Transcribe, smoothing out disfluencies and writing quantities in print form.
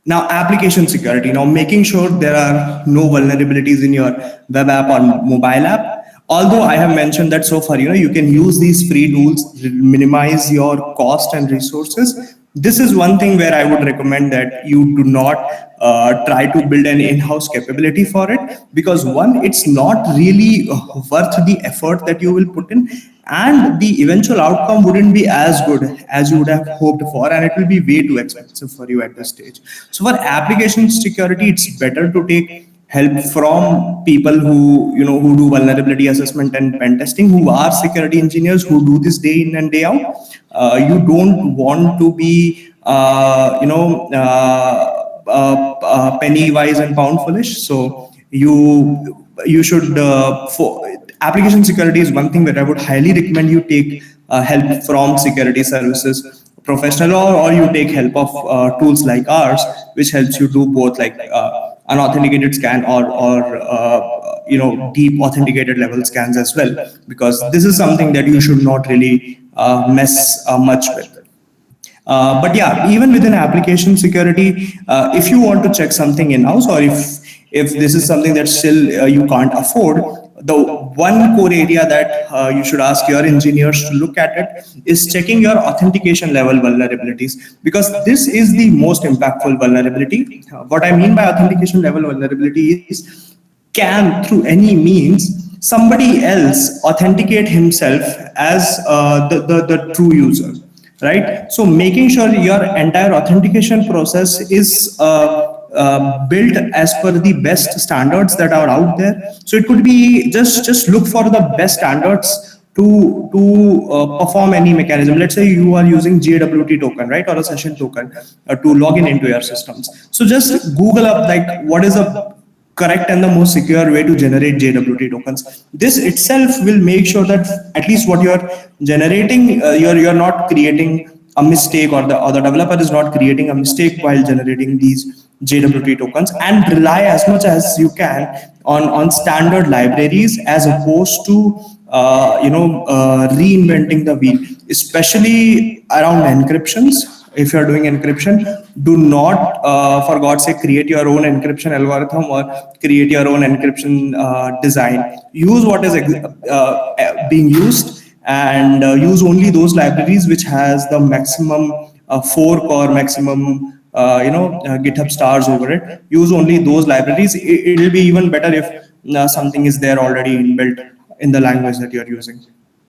Now, application security. Now, making sure there are no vulnerabilities in your web app or mobile app. Although I have mentioned that so far, you can use these free tools, minimize your cost and resources. This is one thing where I would recommend that you do not try to build an in-house capability for it, because one, it's not really worth the effort that you will put in, and the eventual outcome wouldn't be as good as you would have hoped for, and it will be way too expensive for you at this stage. So for application security, it's better to take help from people who do vulnerability assessment and pen testing, who are security engineers, who do this day in and day out. You don't want to be penny wise and pound foolish. So you should for application security is one thing where I would highly recommend you take help from security services professional, or you take help of tools like ours, which helps you do both, like unauthenticated scan or deep authenticated level scans as well, because this is something that you should not really mess much with. But yeah, even within application security, if you want to check something in-house, or if this is something that still you can't afford, the one core area that you should ask your engineers to look at it is checking your authentication level vulnerabilities, because this is the most impactful vulnerability. What I mean by authentication level vulnerability is, can through any means somebody else authenticate himself as the true user, right? So making sure your entire authentication process is built as per the best standards that are out there. So it could be just look for the best standards to perform any mechanism. Let's say you are using JWT token, right, or a session token to log into your systems. So just Google up like what is a correct and the most secure way to generate JWT tokens. This itself will make sure that at least what you're generating, you're not creating a mistake, or the developer is not creating a mistake while generating these JWT tokens, and rely as much as you can on standard libraries, as opposed to reinventing the wheel, especially around encryptions. If you're doing encryption, do not, for God's sake, create your own encryption algorithm or create your own encryption design. Use what is being used, and use only those libraries which has the maximum fork or maximum GitHub stars over it. Use only those libraries. It will be even better if something is there already inbuilt in the language that you're using.